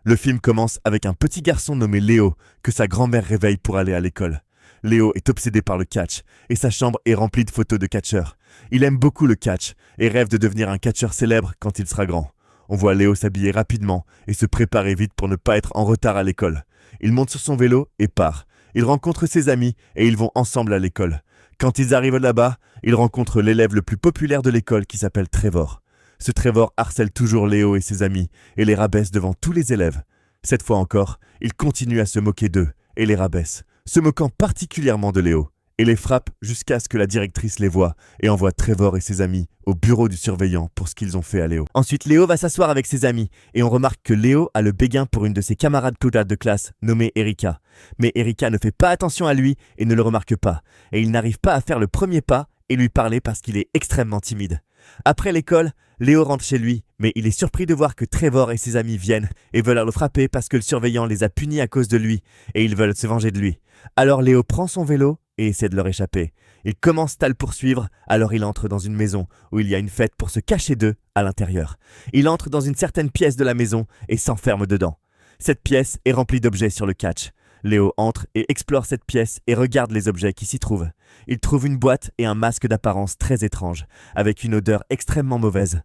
Le film commence avec un petit garçon nommé Léo que sa grand-mère réveille pour aller à l'école. Léo est obsédé par le catch et sa chambre est remplie de photos de catcheurs. Il aime beaucoup le catch et rêve de devenir un catcheur célèbre quand il sera grand. On voit Léo s'habiller rapidement et se préparer vite pour ne pas être en retard à l'école. Il monte sur son vélo et part. Il rencontre ses amis et ils vont ensemble à l'école. Quand ils arrivent là-bas, ils rencontrent l'élève le plus populaire de l'école qui s'appelle Trevor. Ce Trevor harcèle toujours Léo et ses amis et les rabaisse devant tous les élèves. Cette fois encore, il continue à se moquer d'eux et les rabaisse, se moquant particulièrement de Léo, et les frappe jusqu'à ce que la directrice les voie et envoie Trevor et ses amis au bureau du surveillant pour ce qu'ils ont fait à Léo. Ensuite, Léo va s'asseoir avec ses amis et on remarque que Léo a le béguin pour une de ses camarades clodards de classe nommée Erika. Mais Erika ne fait pas attention à lui et ne le remarque pas, et il n'arrive pas à faire le premier pas et lui parler parce qu'il est extrêmement timide. Après l'école, Léo rentre chez lui, mais il est surpris de voir que Trevor et ses amis viennent et veulent le frapper parce que le surveillant les a punis à cause de lui et ils veulent se venger de lui. Alors Léo prend son vélo et essaie de leur échapper. Il commence à le poursuivre, alors il entre dans une maison où il y a une fête pour se cacher d'eux à l'intérieur. Il entre dans une certaine pièce de la maison et s'enferme dedans. Cette pièce est remplie d'objets sur le catch. Léo entre et explore cette pièce et regarde les objets qui s'y trouvent. Il trouve une boîte et un masque d'apparence très étrange, avec une odeur extrêmement mauvaise.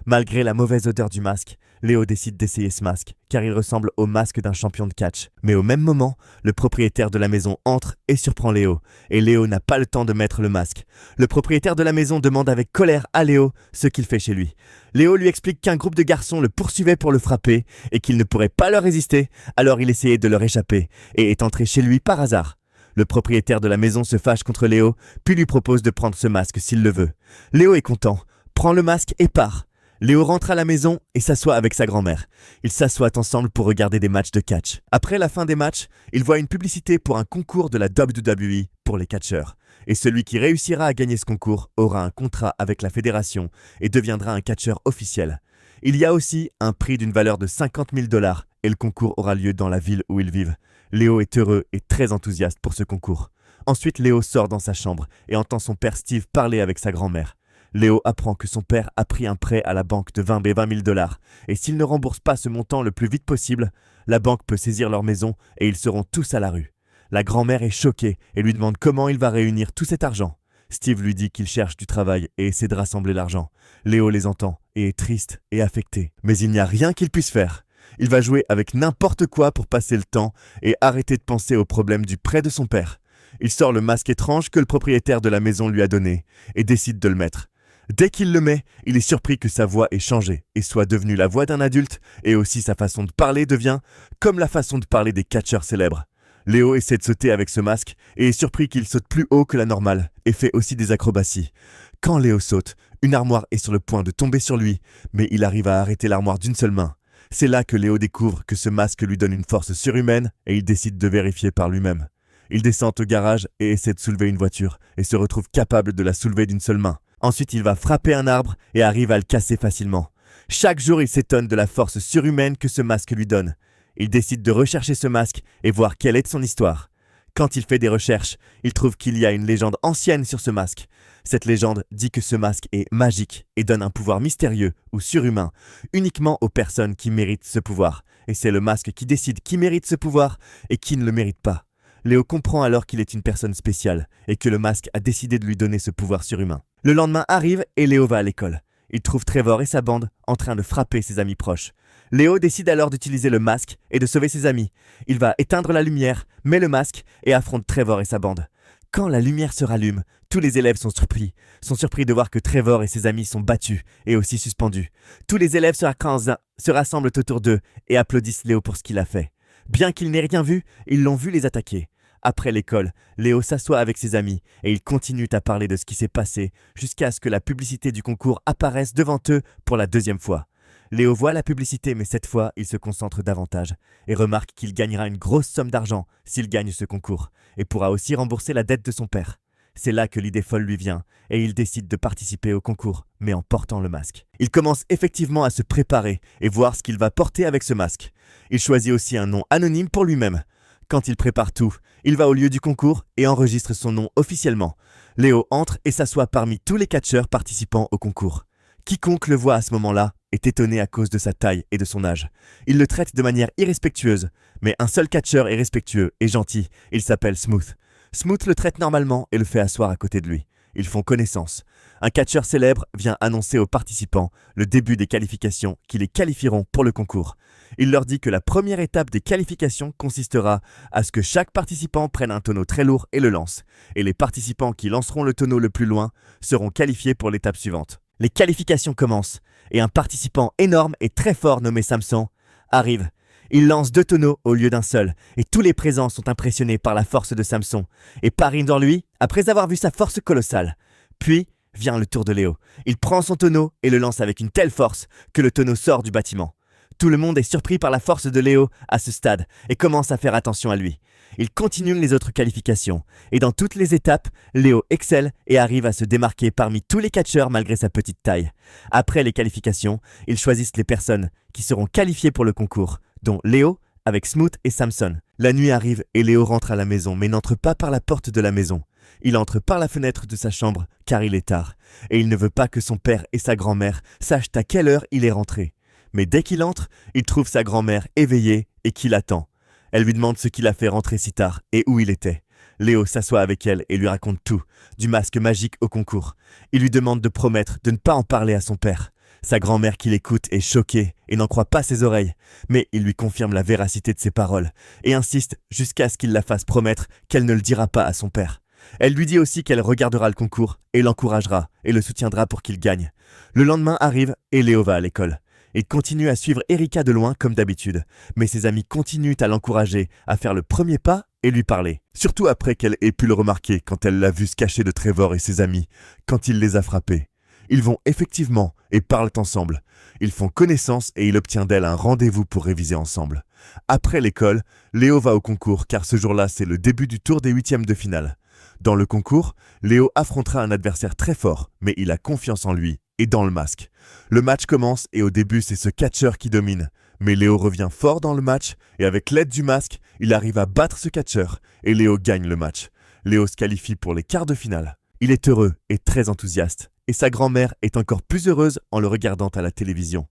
Malgré la mauvaise odeur du masque, Léo décide d'essayer ce masque, car il ressemble au masque d'un champion de catch. Mais au même moment, le propriétaire de la maison entre et surprend Léo, et Léo n'a pas le temps de mettre le masque. Le propriétaire de la maison demande avec colère à Léo ce qu'il fait chez lui. Léo lui explique qu'un groupe de garçons le poursuivait pour le frapper, et qu'il ne pourrait pas leur résister, alors il essayait de leur échapper, et est entré chez lui par hasard. Le propriétaire de la maison se fâche contre Léo, puis lui propose de prendre ce masque s'il le veut. Léo est content, prend le masque et part. Léo rentre à la maison et s'assoit avec sa grand-mère. Ils s'assoient ensemble pour regarder des matchs de catch. Après la fin des matchs, il voit une publicité pour un concours de la WWE pour les catcheurs. Et celui qui réussira à gagner ce concours aura un contrat avec la fédération et deviendra un catcheur officiel. Il y a aussi un prix d'une valeur de 50 000 $ et le concours aura lieu dans la ville où ils vivent. Léo est heureux et très enthousiaste pour ce concours. Ensuite, Léo sort dans sa chambre et entend son père Steve parler avec sa grand-mère. Léo apprend que son père a pris un prêt à la banque de 20 000 $, et s'il ne rembourse pas ce montant le plus vite possible, la banque peut saisir leur maison et ils seront tous à la rue. La grand-mère est choquée et lui demande comment il va réunir tout cet argent. Steve lui dit qu'il cherche du travail et essaie de rassembler l'argent. Léo les entend et est triste et affecté, mais il n'y a rien qu'il puisse faire. Il va jouer avec n'importe quoi pour passer le temps et arrêter de penser aux problèmes du prêt de son père. Il sort le masque étrange que le propriétaire de la maison lui a donné et décide de le mettre. Dès qu'il le met, il est surpris que sa voix ait changé et soit devenue la voix d'un adulte, et aussi sa façon de parler devient comme la façon de parler des catcheurs célèbres. Léo essaie de sauter avec ce masque et est surpris qu'il saute plus haut que la normale et fait aussi des acrobaties. Quand Léo saute, une armoire est sur le point de tomber sur lui, mais il arrive à arrêter l'armoire d'une seule main. C'est là que Léo découvre que ce masque lui donne une force surhumaine et il décide de vérifier par lui-même. Il descend au garage et essaie de soulever une voiture et se retrouve capable de la soulever d'une seule main. Ensuite, il va frapper un arbre et arrive à le casser facilement. Chaque jour, il s'étonne de la force surhumaine que ce masque lui donne. Il décide de rechercher ce masque et voir quelle est son histoire. Quand il fait des recherches, il trouve qu'il y a une légende ancienne sur ce masque. Cette légende dit que ce masque est magique et donne un pouvoir mystérieux ou surhumain uniquement aux personnes qui méritent ce pouvoir. Et c'est le masque qui décide qui mérite ce pouvoir et qui ne le mérite pas. Léo comprend alors qu'il est une personne spéciale et que le masque a décidé de lui donner ce pouvoir surhumain. Le lendemain arrive et Léo va à l'école. Il trouve Trevor et sa bande en train de frapper ses amis proches. Léo décide alors d'utiliser le masque et de sauver ses amis. Il va éteindre la lumière, met le masque et affronte Trevor et sa bande. Quand la lumière se rallume, tous les élèves sont surpris de voir que Trevor et ses amis sont battus et aussi suspendus. Tous les élèves se rassemblent autour d'eux et applaudissent Léo pour ce qu'il a fait. Bien qu'il n'ait rien vu, ils l'ont vu les attaquer. Après l'école, Léo s'assoit avec ses amis et ils continuent à parler de ce qui s'est passé jusqu'à ce que la publicité du concours apparaisse devant eux pour la deuxième fois. Léo voit la publicité mais cette fois, il se concentre davantage et remarque qu'il gagnera une grosse somme d'argent s'il gagne ce concours et pourra aussi rembourser la dette de son père. C'est là que l'idée folle lui vient et il décide de participer au concours, mais en portant le masque. Il commence effectivement à se préparer et voir ce qu'il va porter avec ce masque. Il choisit aussi un nom anonyme pour lui-même. Quand il prépare tout, il va au lieu du concours et enregistre son nom officiellement. Léo entre et s'assoit parmi tous les catcheurs participant au concours. Quiconque le voit à ce moment-là est étonné à cause de sa taille et de son âge. Il le traite de manière irrespectueuse, mais un seul catcheur est respectueux et gentil, il s'appelle Smooth. Smooth le traite normalement et le fait asseoir à côté de lui. Ils font connaissance. Un catcheur célèbre vient annoncer aux participants le début des qualifications qui les qualifieront pour le concours. Il leur dit que la première étape des qualifications consistera à ce que chaque participant prenne un tonneau très lourd et le lance. Et les participants qui lanceront le tonneau le plus loin seront qualifiés pour l'étape suivante. Les qualifications commencent et un participant énorme et très fort nommé Samson arrive. Il lance 2 tonneaux au lieu d'un seul et tous les présents sont impressionnés par la force de Samson et parient dans lui après avoir vu sa force colossale. Puis vient le tour de Léo. Il prend son tonneau et le lance avec une telle force que le tonneau sort du bâtiment. Tout le monde est surpris par la force de Léo à ce stade et commence à faire attention à lui. Il continue les autres qualifications et dans toutes les étapes, Léo excelle et arrive à se démarquer parmi tous les catcheurs malgré sa petite taille. Après les qualifications, ils choisissent les personnes qui seront qualifiées pour le concours, dont Léo avec Smooth et Samson. La nuit arrive et Léo rentre à la maison mais n'entre pas par la porte de la maison. Il entre par la fenêtre de sa chambre car il est tard et il ne veut pas que son père et sa grand-mère sachent à quelle heure il est rentré. Mais dès qu'il entre, il trouve sa grand-mère éveillée et qui l'attend. Elle lui demande ce qui l'a fait rentrer si tard et où il était. Léo s'assoit avec elle et lui raconte tout, du masque magique au concours. Il lui demande de promettre de ne pas en parler à son père. Sa grand-mère qui l'écoute est choquée et n'en croit pas ses oreilles, mais il lui confirme la véracité de ses paroles et insiste jusqu'à ce qu'il la fasse promettre qu'elle ne le dira pas à son père. Elle lui dit aussi qu'elle regardera le concours et l'encouragera et le soutiendra pour qu'il gagne. Le lendemain arrive et Léo va à l'école. Il continue à suivre Erika de loin comme d'habitude, mais ses amis continuent à l'encourager à faire le premier pas et lui parler. Surtout après qu'elle ait pu le remarquer quand elle l'a vu se cacher de Trevor et ses amis, quand il les a frappés. Ils vont effectivement et parlent ensemble. Ils font connaissance et il obtient d'elle un rendez-vous pour réviser ensemble. Après l'école, Léo va au concours car ce jour-là c'est le début du tour des 8e de finale. Dans le concours, Léo affrontera un adversaire très fort, mais il a confiance en lui et dans le masque. Le match commence et au début c'est ce catcheur qui domine. Mais Léo revient fort dans le match et avec l'aide du masque, il arrive à battre ce catcheur et Léo gagne le match. Léo se qualifie pour les quarts de finale. Il est heureux et très enthousiaste et sa grand-mère est encore plus heureuse en le regardant à la télévision.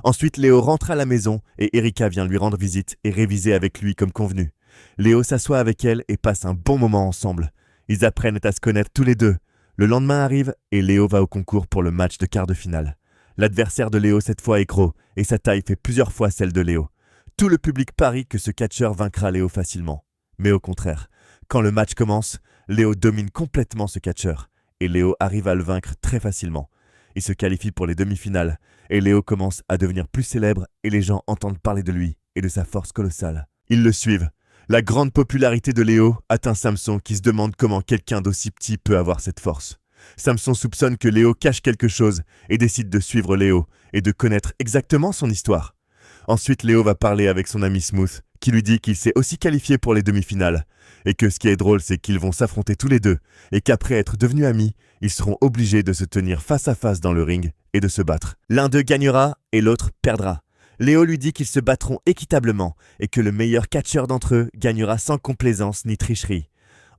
Ensuite, Léo rentre à la maison et Erika vient lui rendre visite et réviser avec lui comme convenu. Léo s'assoit avec elle et passe un bon moment ensemble. Ils apprennent à se connaître tous les deux. Le lendemain arrive et Léo va au concours pour le match de quart de finale. L'adversaire de Léo cette fois est gros et sa taille fait plusieurs fois celle de Léo. Tout le public parie que ce catcheur vaincra Léo facilement. Mais au contraire, quand le match commence, Léo domine complètement ce catcheur et Léo arrive à le vaincre très facilement. Il se qualifie pour les demi-finales et Léo commence à devenir plus célèbre et les gens entendent parler de lui et de sa force colossale. Ils le suivent. La grande popularité de Léo atteint Samson qui se demande comment quelqu'un d'aussi petit peut avoir cette force. Samson soupçonne que Léo cache quelque chose et décide de suivre Léo et de connaître exactement son histoire. Ensuite, Léo va parler avec son ami Smooth qui lui dit qu'il s'est aussi qualifié pour les demi-finales et que ce qui est drôle c'est qu'ils vont s'affronter tous les deux et qu'après être devenus amis, ils seront obligés de se tenir face à face dans le ring et de se battre. L'un d'eux gagnera et l'autre perdra. Léo lui dit qu'ils se battront équitablement et que le meilleur catcheur d'entre eux gagnera sans complaisance ni tricherie.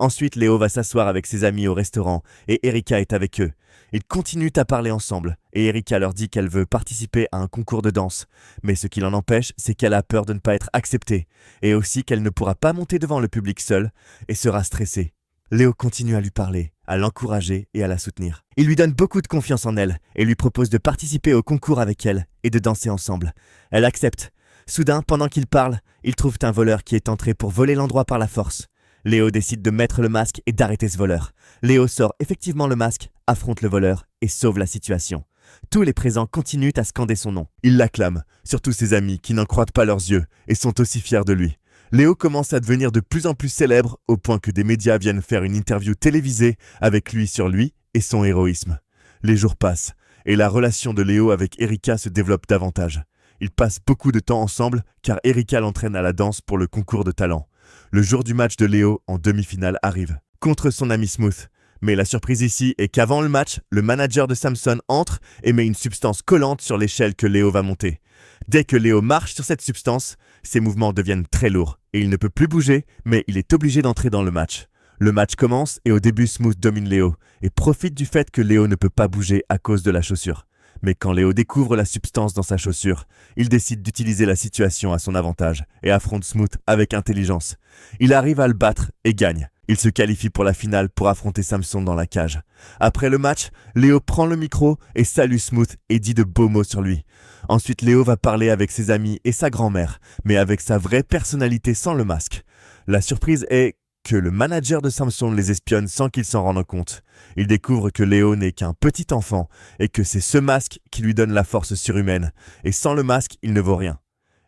Ensuite, Léo va s'asseoir avec ses amis au restaurant et Erika est avec eux. Ils continuent à parler ensemble et Erika leur dit qu'elle veut participer à un concours de danse. Mais ce qui l'en empêche, c'est qu'elle a peur de ne pas être acceptée et aussi qu'elle ne pourra pas monter devant le public seule et sera stressée. Léo continue à lui parler, à l'encourager et à la soutenir. Il lui donne beaucoup de confiance en elle et lui propose de participer au concours avec elle et de danser ensemble. Elle accepte. Soudain, pendant qu'ils parlent, ils trouvent un voleur qui est entré pour voler l'endroit par la force. Léo décide de mettre le masque et d'arrêter ce voleur. Léo sort effectivement le masque, affronte le voleur et sauve la situation. Tous les présents continuent à scander son nom. Ils l'acclament, surtout ses amis qui n'en croient pas leurs yeux et sont aussi fiers de lui. Léo commence à devenir de plus en plus célèbre au point que des médias viennent faire une interview télévisée avec lui sur lui et son héroïsme. Les jours passent et la relation de Léo avec Erika se développe davantage. Ils passent beaucoup de temps ensemble car Erika l'entraîne à la danse pour le concours de talent. Le jour du match de Léo en demi-finale arrive, contre son ami Smooth. Mais la surprise ici est qu'avant le match, le manager de Samson entre et met une substance collante sur l'échelle que Léo va monter. Dès que Léo marche sur cette substance, ses mouvements deviennent très lourds et il ne peut plus bouger, mais il est obligé d'entrer dans le match. Le match commence et au début Smooth domine Léo et profite du fait que Léo ne peut pas bouger à cause de la chaussure. Mais quand Léo découvre la substance dans sa chaussure, il décide d'utiliser la situation à son avantage et affronte Smooth avec intelligence. Il arrive à le battre et gagne. Il se qualifie pour la finale pour affronter Samson dans la cage. Après le match, Léo prend le micro et salue Smooth et dit de beaux mots sur lui. Ensuite, Léo va parler avec ses amis et sa grand-mère, mais avec sa vraie personnalité sans le masque. La surprise est que le manager de Samson les espionne sans qu'ils s'en rendent compte. Il découvre que Léo n'est qu'un petit enfant et que c'est ce masque qui lui donne la force surhumaine. Et sans le masque, il ne vaut rien.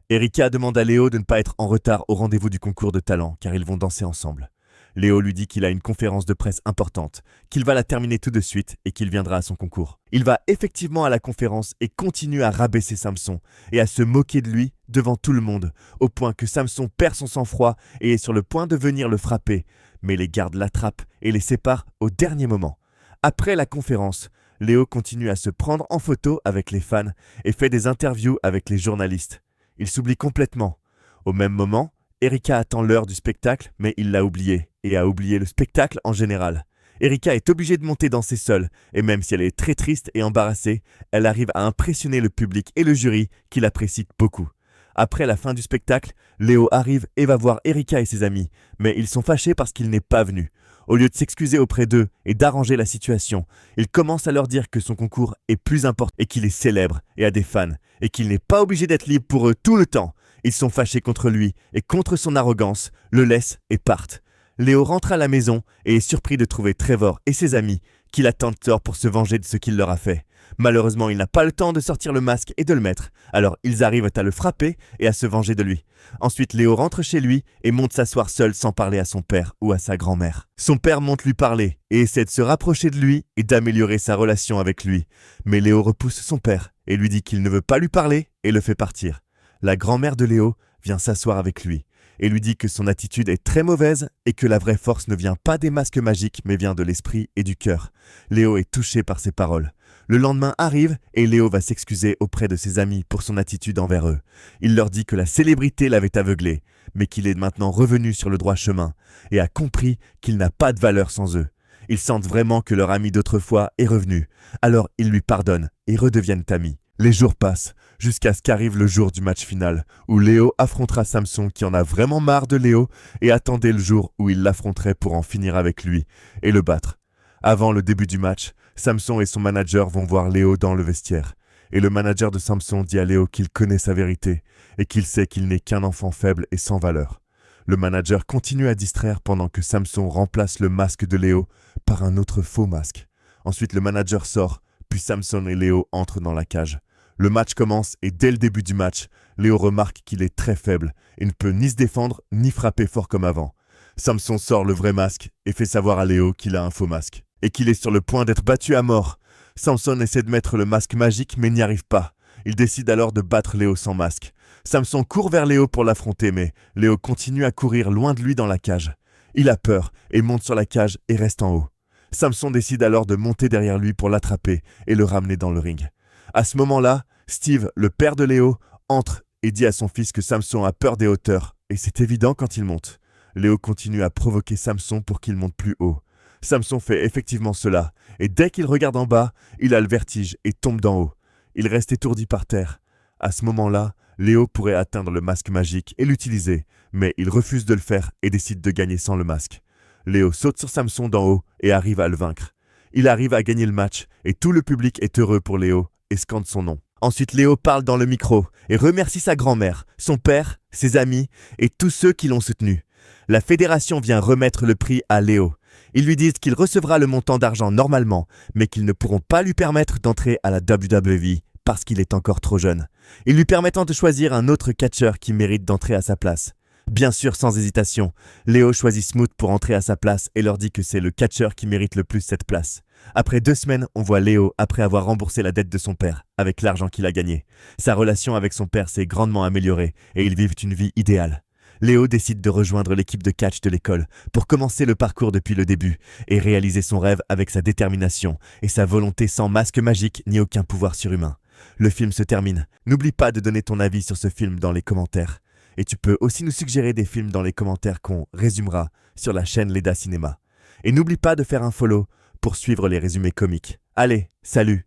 Erika demande à Léo de ne pas être en retard au rendez-vous du concours de talent car ils vont danser ensemble. Léo lui dit qu'il a une conférence de presse importante, qu'il va la terminer tout de suite et qu'il viendra à son concours. Il va effectivement à la conférence et continue à rabaisser Samson et à se moquer de lui devant tout le monde, au point que Samson perd son sang-froid et est sur le point de venir le frapper. Mais les gardes l'attrapent et les séparent au dernier moment. Après la conférence, Léo continue à se prendre en photo avec les fans et fait des interviews avec les journalistes. Il s'oublie complètement. Au même moment, Erika attend l'heure du spectacle, mais il l'a oublié, et a oublié le spectacle en général. Erika est obligée de monter danser seule, et même si elle est très triste et embarrassée, elle arrive à impressionner le public et le jury qui l'apprécient beaucoup. Après la fin du spectacle, Léo arrive et va voir Erika et ses amis, mais ils sont fâchés parce qu'il n'est pas venu. Au lieu de s'excuser auprès d'eux et d'arranger la situation, il commence à leur dire que son concours est plus important et qu'il est célèbre et a des fans, et qu'il n'est pas obligé d'être libre pour eux tout le temps. Ils sont fâchés contre lui et contre son arrogance, le laissent et partent. Léo rentre à la maison et est surpris de trouver Trevor et ses amis qui l'attendent dehors pour se venger de ce qu'il leur a fait. Malheureusement, il n'a pas le temps de sortir le masque et de le mettre, alors ils arrivent à le frapper et à se venger de lui. Ensuite, Léo rentre chez lui et monte s'asseoir seul sans parler à son père ou à sa grand-mère. Son père monte lui parler et essaie de se rapprocher de lui et d'améliorer sa relation avec lui. Mais Léo repousse son père et lui dit qu'il ne veut pas lui parler et le fait partir. La grand-mère de Léo vient s'asseoir avec lui et lui dit que son attitude est très mauvaise et que la vraie force ne vient pas des masques magiques mais vient de l'esprit et du cœur. Léo est touché par ces paroles. Le lendemain arrive et Léo va s'excuser auprès de ses amis pour son attitude envers eux. Il leur dit que la célébrité l'avait aveuglé, mais qu'il est maintenant revenu sur le droit chemin et a compris qu'il n'a pas de valeur sans eux. Ils sentent vraiment que leur ami d'autrefois est revenu, alors ils lui pardonnent et redeviennent amis. Les jours passent, jusqu'à ce qu'arrive le jour du match final, où Léo affrontera Samson qui en a vraiment marre de Léo et attendait le jour où il l'affronterait pour en finir avec lui et le battre. Avant le début du match, Samson et son manager vont voir Léo dans le vestiaire. Et le manager de Samson dit à Léo qu'il connaît sa vérité et qu'il sait qu'il n'est qu'un enfant faible et sans valeur. Le manager continue à distraire pendant que Samson remplace le masque de Léo par un autre faux masque. Ensuite, le manager sort, puis Samson et Léo entrent dans la cage. Le match commence et dès le début du match, Léo remarque qu'il est très faible et ne peut ni se défendre ni frapper fort comme avant. Samson sort le vrai masque et fait savoir à Léo qu'il a un faux masque et qu'il est sur le point d'être battu à mort. Samson essaie de mettre le masque magique mais n'y arrive pas. Il décide alors de battre Léo sans masque. Samson court vers Léo pour l'affronter mais Léo continue à courir loin de lui dans la cage. Il a peur et monte sur la cage et reste en haut. Samson décide alors de monter derrière lui pour l'attraper et le ramener dans le ring. À ce moment-là, Steve, le père de Léo, entre et dit à son fils que Samson a peur des hauteurs et c'est évident quand il monte. Léo continue à provoquer Samson pour qu'il monte plus haut. Samson fait effectivement cela, et dès qu'il regarde en bas, il a le vertige et tombe d'en haut. Il reste étourdi par terre. À ce moment-là, Léo pourrait atteindre le masque magique et l'utiliser, mais il refuse de le faire et décide de gagner sans le masque. Léo saute sur Samson d'en haut et arrive à le vaincre. Il arrive à gagner le match, et tout le public est heureux pour Léo et scande son nom. Ensuite, Léo parle dans le micro et remercie sa grand-mère, son père, ses amis et tous ceux qui l'ont soutenu. La fédération vient remettre le prix à Léo. Ils lui disent qu'il recevra le montant d'argent normalement, mais qu'ils ne pourront pas lui permettre d'entrer à la WWE parce qu'il est encore trop jeune. Ils lui permettant de choisir un autre catcheur qui mérite d'entrer à sa place. Bien sûr, sans hésitation, Léo choisit Smooth pour entrer à sa place et leur dit que c'est le catcheur qui mérite le plus cette place. Après 2 semaines, on voit Léo après avoir remboursé la dette de son père avec l'argent qu'il a gagné. Sa relation avec son père s'est grandement améliorée et ils vivent une vie idéale. Léo décide de rejoindre l'équipe de catch de l'école pour commencer le parcours depuis le début et réaliser son rêve avec sa détermination et sa volonté sans masque magique ni aucun pouvoir surhumain. Le film se termine. N'oublie pas de donner ton avis sur ce film dans les commentaires. Et tu peux aussi nous suggérer des films dans les commentaires qu'on résumera sur la chaîne Leda Cinéma. Et n'oublie pas de faire un follow pour suivre les résumés comiques. Allez, salut!